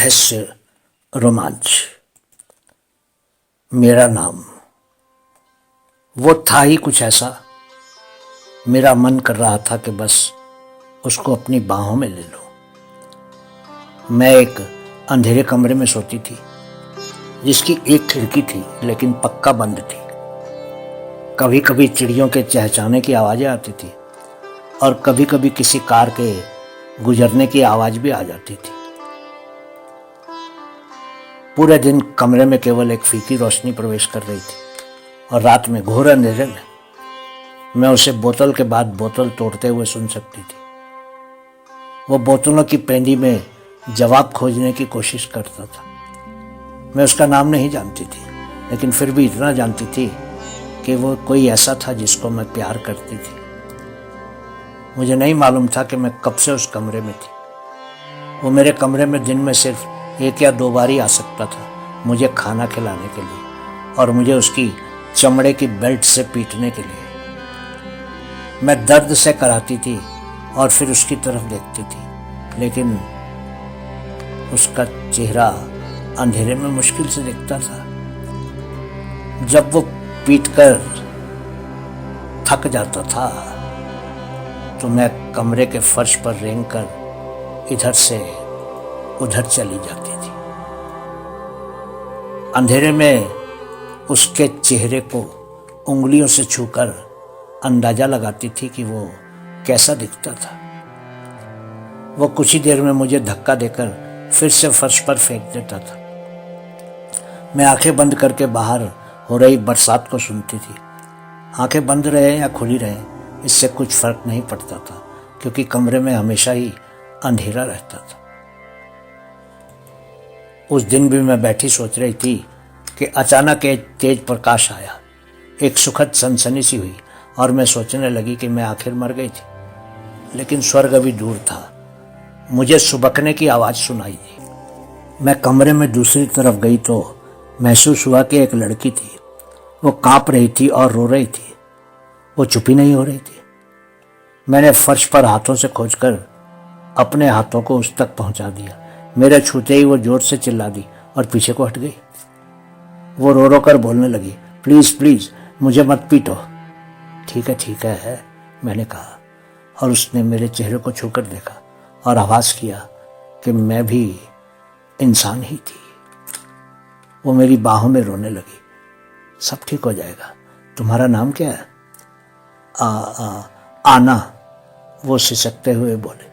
रहस्य रोमांच। मेरा नाम वो था ही कुछ ऐसा, मेरा मन कर रहा था कि बस उसको अपनी बाहों में ले लूं। मैं एक अंधेरे कमरे में सोती थी जिसकी एक खिड़की थी लेकिन पक्का बंद थी। कभी कभी चिड़ियों के चहचहाने की आवाज़ें आती थी और कभी कभी किसी कार के गुजरने की आवाज़ भी आ जाती थी। पूरे दिन कमरे में केवल एक फीकी रोशनी प्रवेश कर रही थी और रात में घोर अंधेरे में मैं उसे बोतल के बाद बोतल तोड़ते हुए सुन सकती थी। वो बोतलों की पेंदी में जवाब खोजने की कोशिश करता था। मैं उसका नाम नहीं जानती थी, लेकिन फिर भी इतना जानती थी कि वो कोई ऐसा था जिसको मैं प्यार करती थी। मुझे नहीं मालूम था कि मैं कब से उस कमरे में थी। वो मेरे कमरे में दिन में सिर्फ 1 या 2 बार ही आ सकता था, मुझे खाना खिलाने के लिए और मुझे उसकी चमड़े की बेल्ट से पीटने के लिए। मैं दर्द से कराती थी और फिर उसकी तरफ देखती थी, लेकिन उसका चेहरा अंधेरे में मुश्किल से दिखता था। जब वो पीटकर थक जाता था तो मैं कमरे के फर्श पर रेंगकर इधर से उधर चली जाती थी। अंधेरे में उसके चेहरे को उंगलियों से छूकर अंदाजा लगाती थी कि वो कैसा दिखता था। वो कुछ ही देर में मुझे धक्का देकर फिर से फर्श पर फेंक देता था। मैं आंखें बंद करके बाहर हो रही बरसात को सुनती थी। आंखें बंद रहे या खुली रहे इससे कुछ फर्क नहीं पड़ता था, क्योंकि कमरे में हमेशा ही अंधेरा रहता था। उस दिन भी मैं बैठी सोच रही थी कि अचानक एक तेज प्रकाश आया। एक सुखद सनसनी सी हुई और मैं सोचने लगी कि मैं आखिर मर गई थी, लेकिन स्वर्ग अभी दूर था। मुझे सुबकने की आवाज़ सुनाई दी। मैं कमरे में दूसरी तरफ गई तो महसूस हुआ कि एक लड़की थी। वो कांप रही थी और रो रही थी। वो चुप ही नहीं हो रही थी। मैंने फर्श पर हाथों से खोजकर अपने हाथों को उस तक पहुंचा दिया। मेरे छूते ही वो जोर से चिल्ला दी और पीछे को हट गई। वो रो रो कर बोलने लगी, प्लीज़ प्लीज़ मुझे मत पीटो। ठीक है, मैंने कहा, और उसने मेरे चेहरे को छूकर देखा और आवाज़ किया कि मैं भी इंसान ही थी। वो मेरी बाहों में रोने लगी। सब ठीक हो जाएगा। तुम्हारा नाम क्या है? आना, वो सिसकते हुए बोले।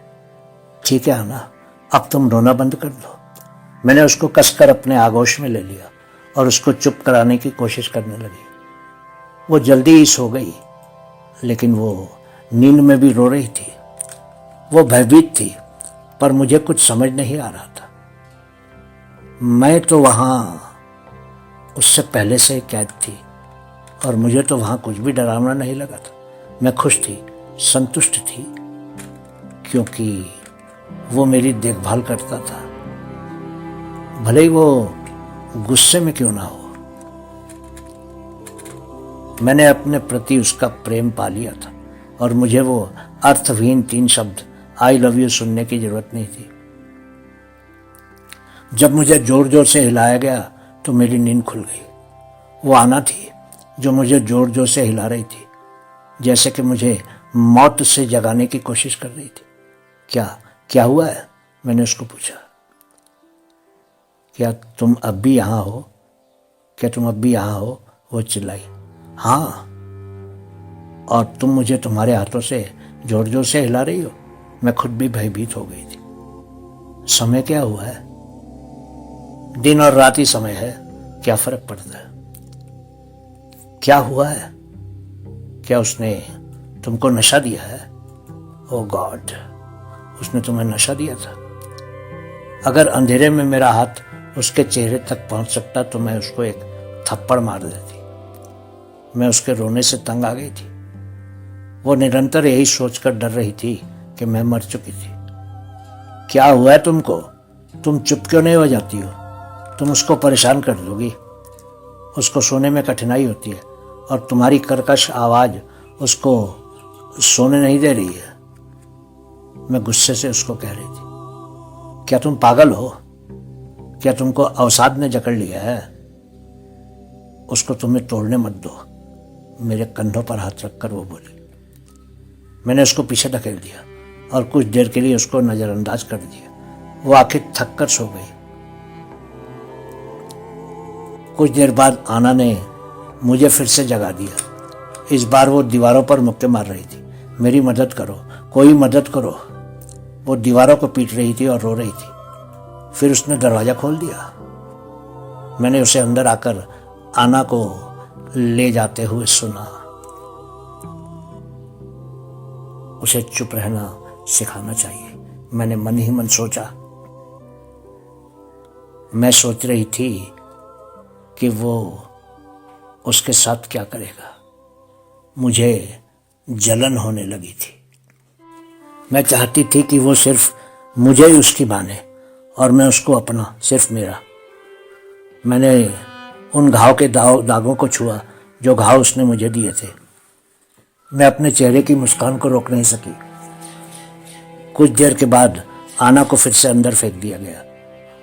ठीक है आना, अब तुम रोना बंद कर दो। मैंने उसको कसकर अपने आगोश में ले लिया और उसको चुप कराने की कोशिश करने लगी। वो जल्दी ही सो गई, लेकिन वो नींद में भी रो रही थी। वो भयभीत थी, पर मुझे कुछ समझ नहीं आ रहा था। मैं तो वहां उससे पहले से ही कैद थी और मुझे तो वहां कुछ भी डरावना नहीं लगा था। मैं खुश थी, संतुष्ट थी, क्योंकि वो मेरी देखभाल करता था, भले ही वो गुस्से में क्यों ना हो। मैंने अपने प्रति उसका प्रेम पा लिया था और मुझे वो अर्थहीन 3 शब्द आई लव यू सुनने की जरूरत नहीं थी। जब मुझे जोर जोर से हिलाया गया तो मेरी नींद खुल गई। वो आना थी जो मुझे जोर जोर से हिला रही थी, जैसे कि मुझे मौत से जगाने की कोशिश कर रही थी। क्या हुआ है? मैंने उसको पूछा। क्या तुम अब भी यहाँ हो? वो चिल्लाई। हाँ, और तुम मुझे तुम्हारे हाथों से जोर जोर से हिला रही हो? मैं खुद भी भयभीत हो गई थी। समय क्या हुआ है? दिन और रात ही समय है, क्या फर्क पड़ता है? क्या हुआ है? क्या उसने तुमको नशा दिया है? ओह गॉड, उसने तुम्हें नशा दिया था? अगर अंधेरे में मेरा हाथ उसके चेहरे तक पहुंच सकता तो मैं उसको एक थप्पड़ मार देती। मैं उसके रोने से तंग आ गई थी। वो निरंतर यही सोचकर डर रही थी कि मैं मर चुकी थी। क्या हुआ है तुमको? तुम चुप क्यों नहीं हो जाती हो? तुम उसको परेशान कर दोगी। उसको सोने में कठिनाई होती है और तुम्हारी कर्कश आवाज़ उसको सोने नहीं दे रही है। मैं गुस्से से उसको कह रही थी, क्या तुम पागल हो? क्या तुमको अवसाद ने जकड़ लिया है? उसको तुम्हें तोड़ने मत दो। मेरे कंधों पर हाथ रखकर वो बोली। मैंने उसको पीछे धकेल दिया और कुछ देर के लिए उसको नजरअंदाज कर दिया। वो आंखें थक कर सो गई। कुछ देर बाद आना ने मुझे फिर से जगा दिया। इस बार वो दीवारों पर मुक्के मार रही थी। मेरी मदद करो, कोई मदद करो। वो दीवारों को पीट रही थी और रो रही थी। फिर उसने दरवाजा खोल दिया। मैंने उसे अंदर आकर आना को ले जाते हुए सुना। उसे चुप रहना सिखाना चाहिए, मैंने मन ही मन सोचा। मैं सोच रही थी कि वो उसके साथ क्या करेगा। मुझे जलन होने लगी थी। मैं चाहती थी कि वो सिर्फ मुझे ही उसकी माने और मैं उसको अपना, सिर्फ मेरा। मैंने उन घाव के दागों को छुआ जो घाव उसने मुझे दिए थे। मैं अपने चेहरे की मुस्कान को रोक नहीं सकी। कुछ देर के बाद आना को फिर से अंदर फेंक दिया गया।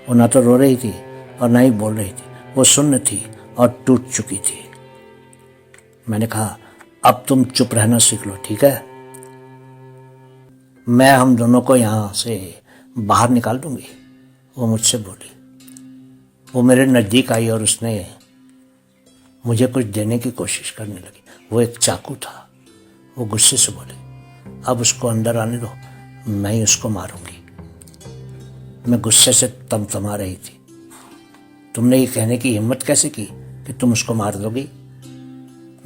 वो ना तो रो रही थी और ना ही बोल रही थी। वो सुन्न थी और टूट चुकी थी। मैंने कहा, अब तुम चुप रहना सीख लो, ठीक है? मैं हम दोनों को यहाँ से बाहर निकाल दूंगी, वो मुझसे बोली। वो मेरे नज़दीक आई और उसने मुझे कुछ देने की कोशिश करने लगी। वो एक चाकू था। वो गुस्से से बोली, अब उसको अंदर आने दो, मैं ही उसको मारूंगी। मैं गुस्से से तमतमा रही थी। तुमने ये कहने की हिम्मत कैसे की कि तुम उसको मार दोगी?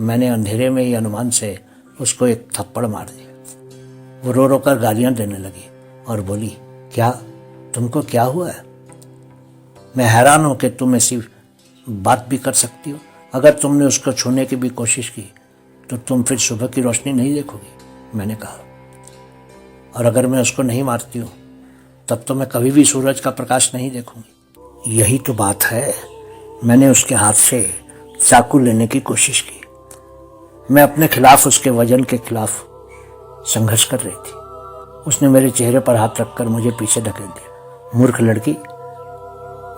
मैंने अंधेरे में ही अनुमान से उसको एक थप्पड़ मार दिया। वो रो रो कर गालियां देने लगी और बोली, क्या तुमको क्या हुआ है? मैं हैरान हूं कि तुम ऐसी बात भी कर सकती हो। अगर तुमने उसको छूने की भी कोशिश की तो तुम फिर सुबह की रोशनी नहीं देखोगी, मैंने कहा। और अगर मैं उसको नहीं मारती हूँ तब तो मैं कभी भी सूरज का प्रकाश नहीं देखूंगी। यही तो बात है। मैंने उसके हाथ से चाकू लेने की कोशिश की। मैं अपने खिलाफ, उसके वजन के खिलाफ संघर्ष कर रही थी। उसने मेरे चेहरे पर हाथ रखकर मुझे पीछे धकेल दिया। मूर्ख लड़की,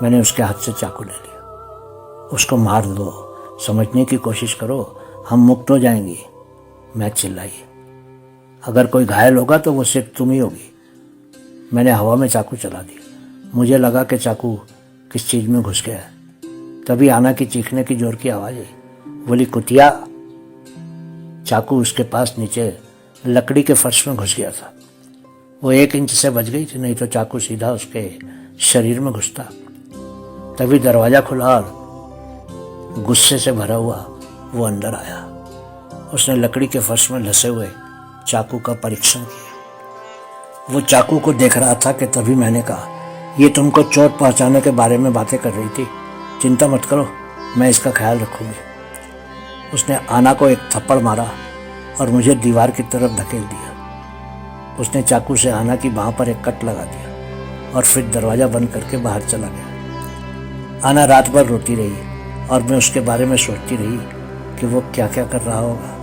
मैंने उसके हाथ से चाकू ले लिया। उसको मार दो, समझने की कोशिश करो, हम मुक्त हो जाएंगे, मैं चिल्लाई। अगर कोई घायल होगा तो वो सिर्फ तुम ही होगी। मैंने हवा में चाकू चला दिया। मुझे लगा कि चाकू किस चीज में घुस गया है। तभी आना की चीखने की जोर की आवाज आई। बोली, कुतिया। चाकू उसके पास नीचे लकड़ी के फर्श में घुस गया था। वो 1 इंच से बच गई थी, नहीं तो चाकू सीधा उसके शरीर में घुसता। तभी दरवाजा खुला और गुस्से से भरा हुआ वो अंदर आया। उसने लकड़ी के फर्श में धंसे हुए चाकू का परीक्षण किया। वो चाकू को देख रहा था कि तभी मैंने कहा, ये तुमको चोट पहुंचाने के बारे में बातें कर रही थी। चिंता मत करो, मैं इसका ख्याल रखूंगी। उसने आना को एक थप्पड़ मारा और मुझे दीवार की तरफ धकेल दिया। उसने चाकू से आना की बांह पर एक कट लगा दिया और फिर दरवाजा बंद करके बाहर चला गया। आना रात भर रोती रही और मैं उसके बारे में सोचती रही कि वो क्या क्या कर रहा होगा।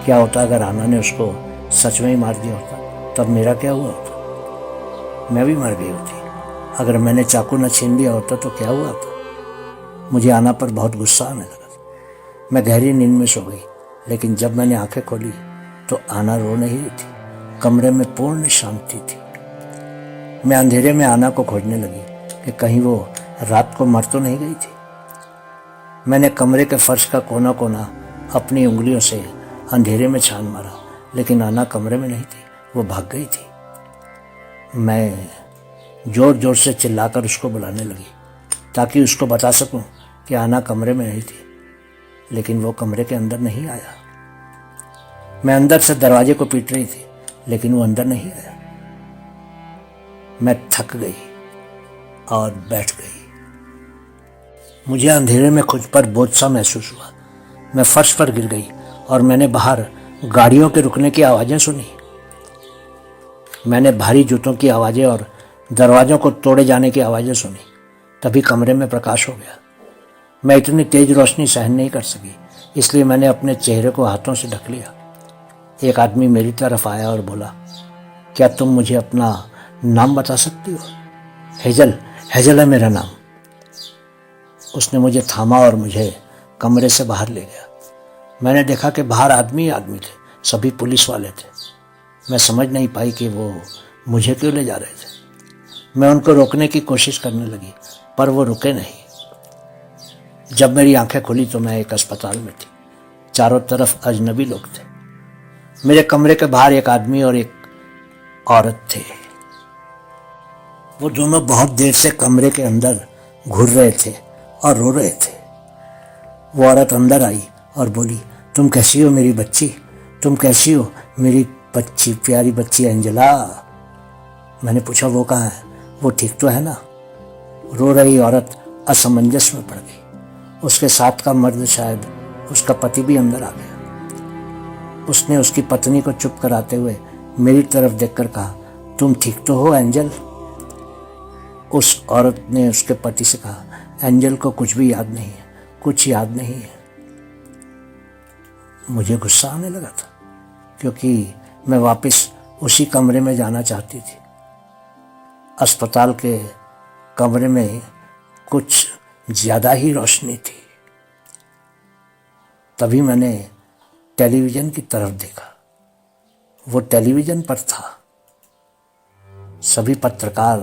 क्या होता अगर आना ने उसको सच में ही मार दिया होता? तब मेरा क्या हुआ होता? मैं भी मर गई होती। अगर मैंने चाकू न छीन लिया होता तो क्या हुआ था? मुझे आना पर बहुत गुस्सा आने लगा। मैं गहरी नींद में सो गई, लेकिन जब मैंने आंखें खोली तो आना रो नहीं रही थी। कमरे में पूर्ण शांति थी। मैं अंधेरे में आना को खोजने लगी कि कहीं वो रात को मर तो नहीं गई थी। मैंने कमरे के फर्श का कोना कोना अपनी उंगलियों से अंधेरे में छान मारा, लेकिन आना कमरे में नहीं थी। वो भाग गई थी। मैं जोर जोर से चिल्लाकर उसको बुलाने लगी ताकि उसको बता सकूं कि आना कमरे में नहीं थी, लेकिन वो कमरे के अंदर नहीं आया। मैं अंदर से दरवाजे को पीट रही थी, लेकिन वो अंदर नहीं आया। मैं थक गई और बैठ गई। मुझे अंधेरे में खुद पर बोझ सा महसूस हुआ। मैं फर्श पर गिर गई और मैंने बाहर गाड़ियों के रुकने की आवाजें सुनी। मैंने भारी जूतों की आवाजें और दरवाजों को तोड़े जाने की आवाजें सुनी। तभी कमरे में प्रकाश हो गया। मैं इतनी तेज रोशनी सहन नहीं कर सकी, इसलिए मैंने अपने चेहरे को हाथों से ढक लिया। एक आदमी मेरी तरफ आया और बोला, क्या तुम मुझे अपना नाम बता सकती हो? हेजल, हेजल है मेरा नाम। उसने मुझे थामा और मुझे कमरे से बाहर ले गया। मैंने देखा कि बाहर आदमी ही आदमी थे, सभी पुलिस वाले थे। मैं समझ नहीं पाई कि वो मुझे क्यों ले जा रहे थे। मैं उनको रोकने की कोशिश करने लगी, पर वो रुके नहीं। जब मेरी आंखें खुली तो मैं एक अस्पताल में थी। चारों तरफ अजनबी लोग थे। मेरे कमरे के बाहर एक आदमी और एक औरत थे। वो दोनों बहुत देर से कमरे के अंदर घूर रहे थे और रो रहे थे। वो औरत अंदर आई और बोली, तुम कैसी हो मेरी बच्ची, तुम कैसी हो मेरी बच्ची, प्यारी बच्ची एंजेला। मैंने पूछा वो कहाँ है, वो ठीक तो है ना। रो रही औरत असमंजस में पड़ गई। उसके साथ का मर्द, शायद उसका पति, भी अंदर आ गया। उसने उसकी पत्नी को चुप कराते हुए मेरी तरफ देखकर कहा, तुम ठीक तो हो एंजल। उस औरत ने उसके पति से कहा, एंजल को कुछ भी याद नहीं है, कुछ याद नहीं है। मुझे गुस्सा आने लगा था क्योंकि मैं वापस उसी कमरे में जाना चाहती थी। अस्पताल के कमरे में कुछ ज़्यादा ही रोशनी थी। तभी मैंने टेलीविज़न की तरफ देखा। वो टेलीविज़न पर था। सभी पत्रकार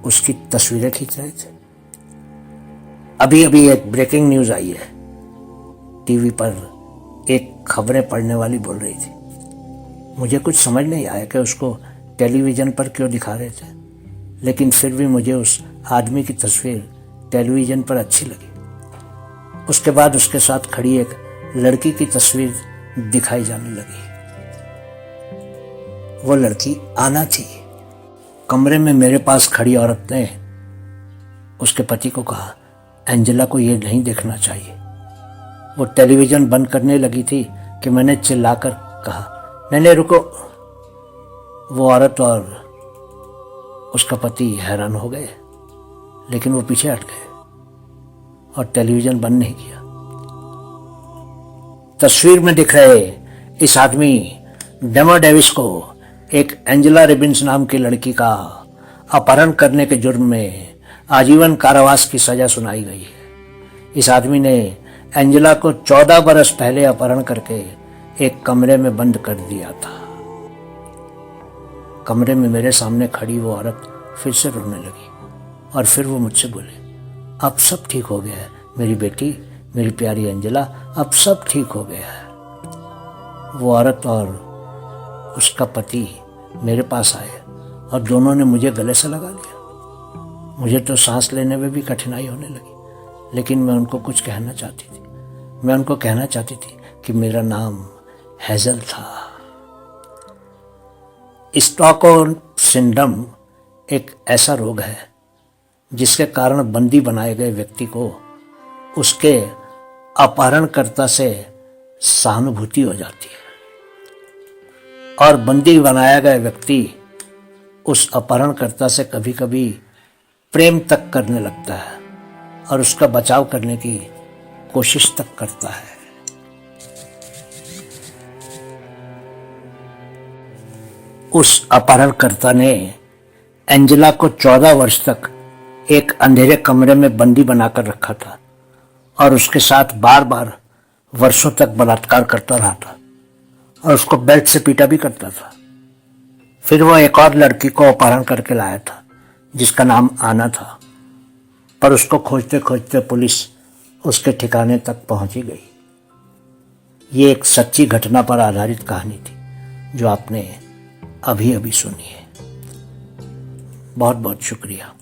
उसकी तस्वीरें खींच रहे थे। अभी अभी एक ब्रेकिंग न्यूज़ आई है। टीवी पर एक खबरें पढ़ने वाली बोल रही थी। मुझे कुछ समझ नहीं आया कि उसको टेलीविज़न पर क्यों दिखा रहे थे, लेकिन फिर भी मुझे उस आदमी की तस्वीर टेलीविज़न पर अच्छी लगी। उसके बाद उसके साथ खड़ी एक लड़की की तस्वीर दिखाई जाने लगी। वो लड़की आना थी। कमरे में मेरे पास खड़ी औरत ने उसके पति को कहा, एंजेला को ये नहीं देखना चाहिए। वो टेलीविज़न बंद करने लगी थी कि मैंने चिल्लाकर कहा, नहीं रुको। वो औरत और उसका पति हैरान हो गए, लेकिन वो पीछे हट गए और टेलीविज़न बंद नहीं किया। तस्वीर में दिख रहे इस आदमी डेमो डेविस को एक एंजेला रिबिन्स नाम की लड़की का अपहरण करने के जुर्म में आजीवन कारावास की सजा सुनाई गई है। इस आदमी ने एंजेला को 14 बरस पहले अपहरण करके एक कमरे में बंद कर दिया था। कमरे में मेरे सामने खड़ी वो औरत फिर से रोने लगी और फिर वो मुझसे बोले, अब सब ठीक हो गया है मेरी बेटी, मेरी प्यारी एंजेला, अब सब ठीक हो गया है। वो औरत और उसका पति मेरे पास आए और दोनों ने मुझे गले से लगा लिया। मुझे तो सांस लेने में भी कठिनाई होने लगी, लेकिन मैं उनको कुछ कहना चाहती थी। मैं उनको कहना चाहती थी कि मेरा नाम हेजल था। स्टॉकहोल्म सिंड्रोम एक ऐसा रोग है जिसके कारण बंदी बनाए गए व्यक्ति को उसके अपहरणकर्ता से सहानुभूति हो जाती है और बंदी बनाया गया व्यक्ति उस अपहरणकर्ता से कभी कभी प्रेम तक करने लगता है और उसका बचाव करने की कोशिश तक करता है। उस अपहरणकर्ता ने एंजेला को 14 वर्ष तक एक अंधेरे कमरे में बंदी बनाकर रखा था और उसके साथ बार बार वर्षों तक बलात्कार करता रहा था और उसको बेल्ट से पीटा भी करता था। फिर वो एक और लड़की को अपहरण करके लाया था जिसका नाम आना था, पर उसको खोजते खोजते पुलिस उसके ठिकाने तक पहुंची गई। ये एक सच्ची घटना पर आधारित कहानी थी जो आपने अभी अभी सुनी है। बहुत बहुत शुक्रिया।